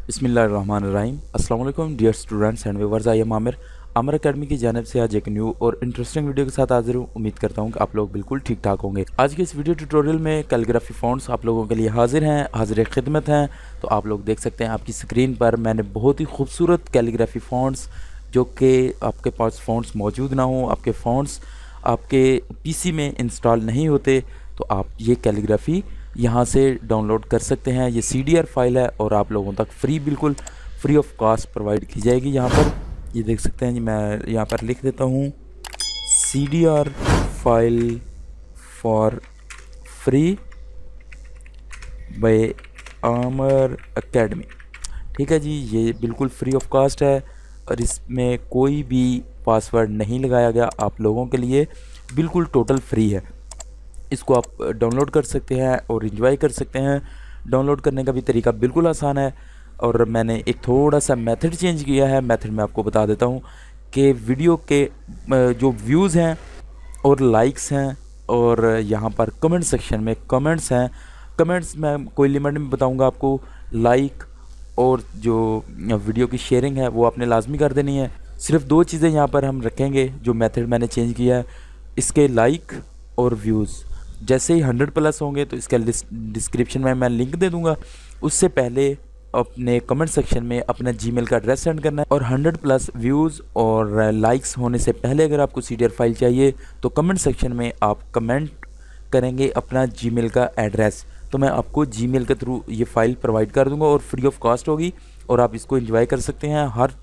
बिस्मिल्लाहिर्रहमानिर्रहीम। अस्सलाम वालेकुम dear students and viewers. I am Aamir academy की जानिब से आज एक न्यू और इंटरेस्टिंग वीडियो के साथ हाजिर हूँ। उम्मीद करता हूँ कि आप लोग बिल्कुल ठीक ठाक होंगे। आज के इस वीडियो ट्यूटोरियल में कैलीग्राफी फ़ॉन्ट्स आप लोगों के लिए हाजिर खिदमत हैं। तो आप लोग देख सकते हैं आपकी स्क्रीन पर मैंने बहुत ही खूबसूरत कैलीग्राफी फ़ॉन्ट्स, जो कि आपके पास फ़ॉन्ट्स मौजूद ना हो, आपके फ़ॉन्ट्स आपके पीसी में इंस्टॉल नहीं होते, तो आप ये कैलीग्राफी यहाँ से डाउनलोड कर सकते हैं। ये CDR फाइल है और आप लोगों तक बिल्कुल फ्री ऑफ कॉस्ट प्रोवाइड की जाएगी। यहाँ पर ये देख सकते हैं, मैं यहाँ पर लिख देता हूँ CDR file for free by Aamir academy. ठीक है जी, ये बिल्कुल फ्री ऑफ कॉस्ट है और इसमें कोई भी पासवर्ड नहीं लगाया गया। आप लोगों के लिए बिल्कुल टोटल फ्री है। इसको आप डाउनलोड कर सकते हैं और एंजॉय कर सकते हैं। डाउनलोड करने का भी तरीका बिल्कुल आसान है और मैंने एक थोड़ा सा मेथड चेंज किया है। मेथड मैं आपको बता देता हूँ कि वीडियो के जो व्यूज़ हैं और लाइक्स हैं और यहाँ पर कमेंट सेक्शन में कमेंट्स हैं। कमेंट्स में कोई लिमिट नहीं बताऊँगा आपको। लाइक और जो वीडियो की शेयरिंग है वो आपने लाजमी कर देनी है। सिर्फ दो चीज़ें यहाँ पर हम रखेंगे। जो मेथड मैंने चेंज किया है, इसके लाइक और व्यूज़ जैसे ही 100+ होंगे तो इसका डिस्क्रिप्शन में मैं लिंक दे दूंगा। उससे पहले अपने कमेंट सेक्शन में अपना जीमेल का एड्रेस सेंड करना है और 100+ व्यूज़ और लाइक्स होने से पहले अगर आपको CDR फाइल चाहिए तो कमेंट सेक्शन में आप कमेंट करेंगे अपना जीमेल का एड्रेस। तो मैं आपको जीमेल के थ्रू ये फ़ाइल प्रोवाइड कर दूंगा और फ्री ऑफ कॉस्ट होगी और आप इसको एंजॉय कर सकते हैं। हर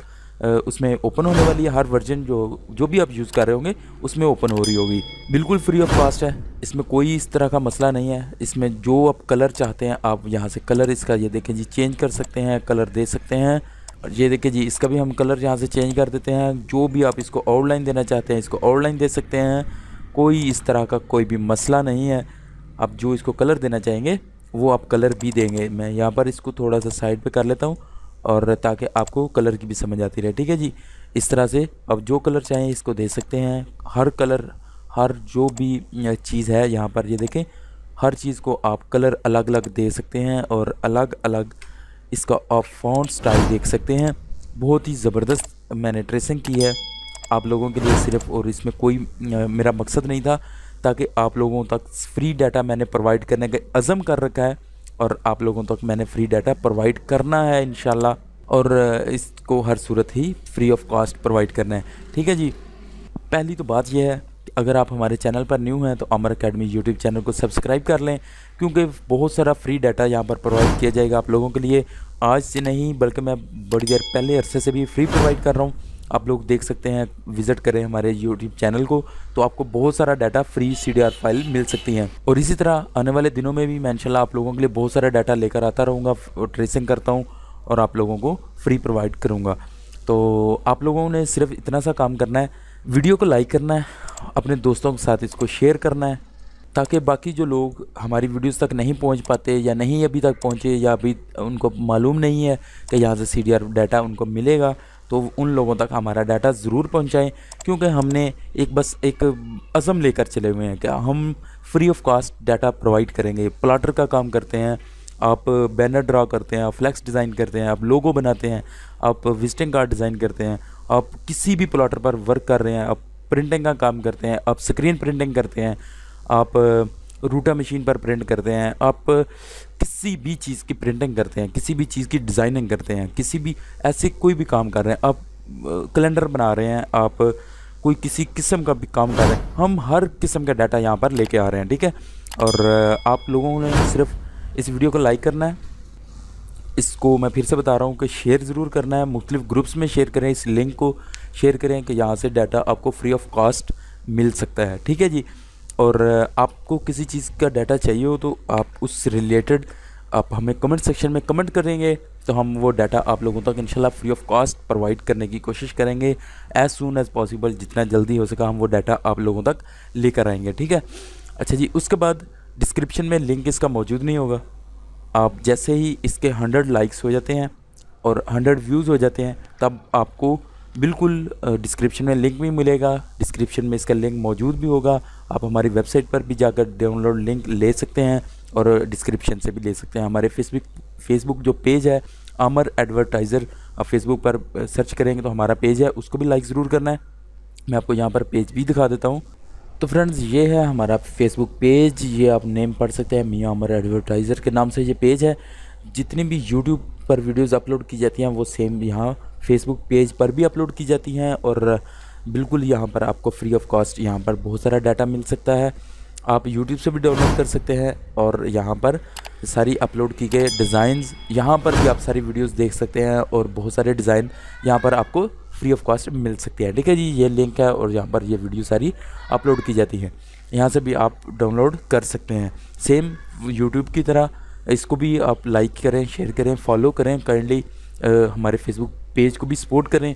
उसमें ओपन होने वाली है, हर वर्जन जो भी आप यूज़ कर रहे होंगे उसमें ओपन हो रही होगी। बिल्कुल फ्री ऑफ कॉस्ट है, इसमें कोई इस तरह का मसला नहीं है। इसमें जो आप कलर चाहते हैं आप यहाँ से कलर इसका ये देखें जी चेंज कर सकते हैं, कलर दे सकते हैं। और ये देखें जी, इसका भी हम कलर यहाँ से चेंज कर देते हैं। जो भी आप इसको आउटलाइन देना चाहते हैं इसको आउटलाइन दे सकते हैं। कोई इस तरह का कोई भी मसला नहीं है। आप जो इसको कलर देना चाहेंगे वो आप कलर भी देंगे। मैं यहाँ पर इसको थोड़ा सा साइड पे कर लेता हूँ और ताकि आपको कलर की भी समझ आती रहे। ठीक है जी, इस तरह से अब जो कलर चाहें इसको दे सकते हैं। हर कलर, हर जो भी चीज़ है यहाँ पर ये देखें, हर चीज़ को आप कलर अलग अलग दे सकते हैं और अलग अलग इसका आप फ़ॉन्ट स्टाइल देख सकते हैं। बहुत ही ज़बरदस्त मैंने ट्रेसिंग की है आप लोगों के लिए सिर्फ, और इसमें कोई मेरा मकसद नहीं था, ताकि आप लोगों तक फ्री डाटा मैंने प्रोवाइड करने का अज़म कर रखा है और आप लोगों तक मैंने फ्री डाटा प्रोवाइड करना है इंशाल्लाह। और इसको हर सूरत ही फ्री ऑफ कॉस्ट प्रोवाइड करना है। ठीक है जी, पहली तो बात यह है कि अगर आप हमारे चैनल पर न्यू हैं तो आमिर अकेडमी यूट्यूब चैनल को सब्सक्राइब कर लें, क्योंकि बहुत सारा फ्री डाटा यहाँ पर प्रोवाइड किया जाएगा आप लोगों के लिए। आज से नहीं बल्कि मैं बड़ी देर पहले अरसे से भी फ्री प्रोवाइड कर रहा हूँ। आप लोग देख सकते हैं, विज़िट करें हमारे यूट्यूब चैनल को तो आपको बहुत सारा डाटा फ्री CDR फाइल मिल सकती हैं। और इसी तरह आने वाले दिनों में भी मैं इंशाल्लाह आप लोगों के लिए बहुत सारा डाटा लेकर आता रहूँगा, ट्रेसिंग करता हूँ और आप लोगों को फ्री प्रोवाइड करूँगा। तो आप लोगों ने सिर्फ इतना सा काम करना है, वीडियो को लाइक करना है, अपने दोस्तों के साथ इसको शेयर करना है, ताकि बाकी जो लोग हमारी वीडियोस तक नहीं पहुंच पाते या नहीं अभी तक पहुंचे या अभी उनको मालूम नहीं है कि यहाँ से CDR डाटा उनको मिलेगा, तो उन लोगों तक हमारा डाटा ज़रूर पहुंचाएं। क्योंकि हमने एक अज़म लेकर चले हुए हैं कि हम free of cost data provide करेंगे। प्लाटर का काम करते हैं, आप बैनर ड्रा करते हैं, आप फ्लैक्स डिज़ाइन करते हैं, आप लोगो बनाते हैं, आप विजिटिंग कार्ड डिज़ाइन करते हैं, आप किसी भी प्लाटर पर वर्क कर रहे हैं, आप प्रिंटिंग का काम करते हैं, आप स्क्रीन प्रिंटिंग करते हैं, आप रूटा मशीन पर प्रिंट करते हैं, आप किसी भी चीज़ की प्रिंटिंग करते हैं, किसी भी चीज़ की डिज़ाइनिंग करते हैं, किसी भी ऐसे कोई भी काम कर रहे हैं, आप कैलेंडर बना रहे हैं, आप कोई किसी किस्म का भी काम कर रहे हैं, हम हर किस्म का डाटा यहाँ पर लेके आ रहे हैं। ठीक है, और आप लोगों ने सिर्फ इस वीडियो को लाइक करना है। इसको मैं फिर से बता रहा हूँ कि शेयर ज़रूर करना है, मुख्तलिफ़ ग्रुप्स में शेयर करें, इस लिंक को शेयर करें कि यहाँ से डाटा आपको फ्री ऑफ कॉस्ट मिल सकता है। ठीक है जी, और आपको किसी चीज़ का डाटा चाहिए हो तो आप उस रिलेटेड आप हमें कमेंट सेक्शन में कमेंट करेंगे तो हम वो डाटा आप लोगों तक इंशाल्लाह फ्री ऑफ कॉस्ट प्रोवाइड करने की कोशिश करेंगे। एज़ सून एज़ पॉसिबल, जितना जल्दी हो सका हम वो डाटा आप लोगों तक लेकर आएंगे। ठीक है, अच्छा जी, उसके बाद डिस्क्रिप्शन में लिंक इसका मौजूद नहीं होगा। आप जैसे ही इसके 100 लाइक्स हो जाते हैं और 100 व्यूज़ हो जाते हैं तब आपको बिल्कुल डिस्क्रिप्शन में लिंक भी मिलेगा। डिस्क्रिप्शन में इसका लिंक मौजूद भी होगा। आप हमारी वेबसाइट पर भी जाकर डाउनलोड लिंक ले सकते हैं और डिस्क्रिप्शन से भी ले सकते हैं। हमारे फेसबुक जो पेज है आमर एडवर्टाइज़र आप फेसबुक पर सर्च करेंगे तो हमारा पेज है, उसको भी लाइक ज़रूर करना है। मैं आपको यहाँ पर पेज भी दिखा देता हूँ। तो फ्रेंड्स ये है हमारा फेसबुक पेज, ये आप नेम पढ़ सकते हैं, मियां आमर एडवर्टाइज़र के नाम से ये पेज है। जितनी भी यूट्यूब पर वीडियोस अपलोड की जाती हैं वो सेम यहाँ फेसबुक पेज पर भी अपलोड की जाती हैं, और बिल्कुल यहाँ पर आपको फ्री ऑफ कॉस्ट यहाँ पर बहुत सारा डाटा मिल सकता है। आप यूट्यूब से भी डाउनलोड कर सकते हैं, और यहाँ पर सारी अपलोड की गए डिज़ाइंस, यहाँ पर भी आप सारी वीडियोस देख सकते हैं, और बहुत सारे डिज़ाइन यहाँ पर आपको फ्री ऑफ कॉस्ट मिल सकते हैं। ठीक है जी, ये लिंक है और यहाँ पर ये वीडियो सारी अपलोड की जाती हैं, यहाँ से भी आप डाउनलोड कर सकते हैं। सेम यूट्यूब की तरह इसको भी आप लाइक करें, शेयर करें, फॉलो करें, काइंडली हमारे फेसबुक पेज को भी सपोर्ट करें।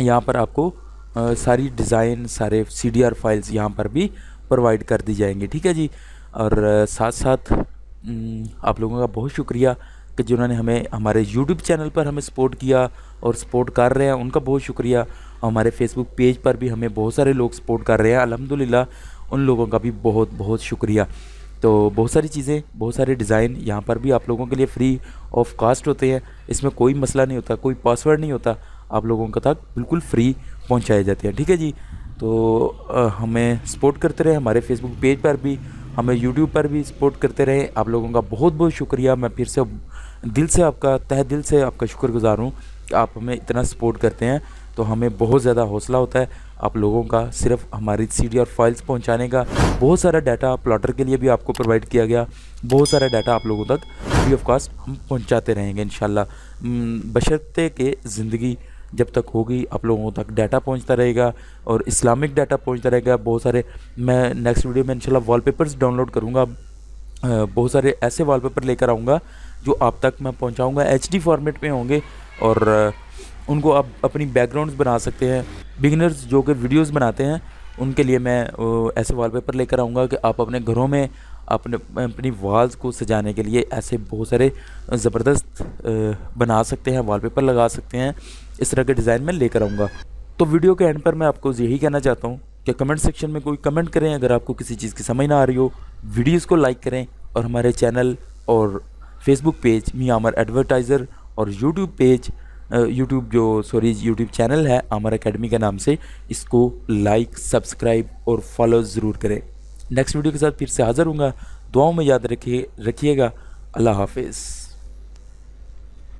यहाँ पर आपको सारी डिज़ाइन, सारे CDR फाइल्स यहाँ पर भी प्रोवाइड कर दी जाएंगी। ठीक है जी, और साथ साथ आप लोगों का बहुत शुक्रिया कि जिन्होंने हमें हमारे यूट्यूब चैनल पर हमें सपोर्ट किया और सपोर्ट कर रहे हैं, उनका बहुत शुक्रिया। हमारे फेसबुक पेज पर भी हमें बहुत सारे लोग सपोर्ट कर रहे हैं, अल्हम्दुलिल्लाह, उन लोगों का भी बहुत बहुत शुक्रिया। तो बहुत सारी चीज़ें, बहुत सारे डिज़ाइन यहाँ पर भी आप लोगों के लिए फ्री ऑफ कास्ट होते हैं, इसमें कोई मसला नहीं होता, कोई पासवर्ड नहीं होता, आप लोगों का तक बिल्कुल फ्री पहुँचाए जाते हैं। ठीक है जी, तो हमें सपोर्ट करते रहे, हमारे फेसबुक पेज पर भी, हमें यूट्यूब पर भी सपोर्ट करते रहे। आप लोगों का बहुत बहुत शुक्रिया। मैं फिर से दिल से आपका, तहे दिल से आपका शुक्रगुजार हूँ कि आप हमें इतना सपोर्ट करते हैं, तो हमें बहुत ज़्यादा हौसला होता है आप लोगों का सिर्फ हमारी CDR फाइल्स पहुंचाने का। बहुत सारा डाटा प्लॉटर के लिए भी आपको प्रोवाइड किया गया, बहुत सारा डाटा आप लोगों तक फ्री ऑफ कॉस्ट हम पहुंचाते रहेंगे इंशाल्लाह, बशर्ते कि ज़िंदगी जब तक होगी आप लोगों तक डाटा पहुंचता रहेगा, और इस्लामिक डाटा पहुंचता रहेगा। बहुत सारे, मैं नेक्स्ट वीडियो में इंशाल्लाह वॉलपेपर्स डाउनलोड करूँगा, बहुत सारे ऐसे वॉलपेपर लेकर आऊँगा जो आप तक मैं पहुँचाऊँगा, HD फॉर्मेट में होंगे, और उनको आप अपनी बैकग्राउंड्स बना सकते हैं। बिगिनर्स जो कि वीडियोस बनाते हैं उनके लिए मैं ऐसे वॉलपेपर लेकर आऊँगा कि आप अपने घरों में अपनी वॉल्स को सजाने के लिए ऐसे बहुत सारे ज़बरदस्त बना सकते हैं, वॉलपेपर लगा सकते हैं। इस तरह के डिज़ाइन मैं लेकर आऊँगा। तो वीडियो के एंड पर मैं आपको यही कहना चाहता हूँ कि कमेंट सेक्शन में कोई कमेंट करें अगर आपको किसी चीज़ की समझ ना आ रही हो, वीडियोज़ को लाइक करें, और हमारे चैनल और फेसबुक पेज मियां आमर एडवर्टाइज़र और यूट्यूब चैनल है आमर एकेडमी के नाम से, इसको लाइक, सब्सक्राइब और फॉलो ज़रूर करें। नेक्स्ट वीडियो के साथ फिर से हाज़िर हूँगा। दुआओं में याद रखिएगा। अल्लाह हाफिज़।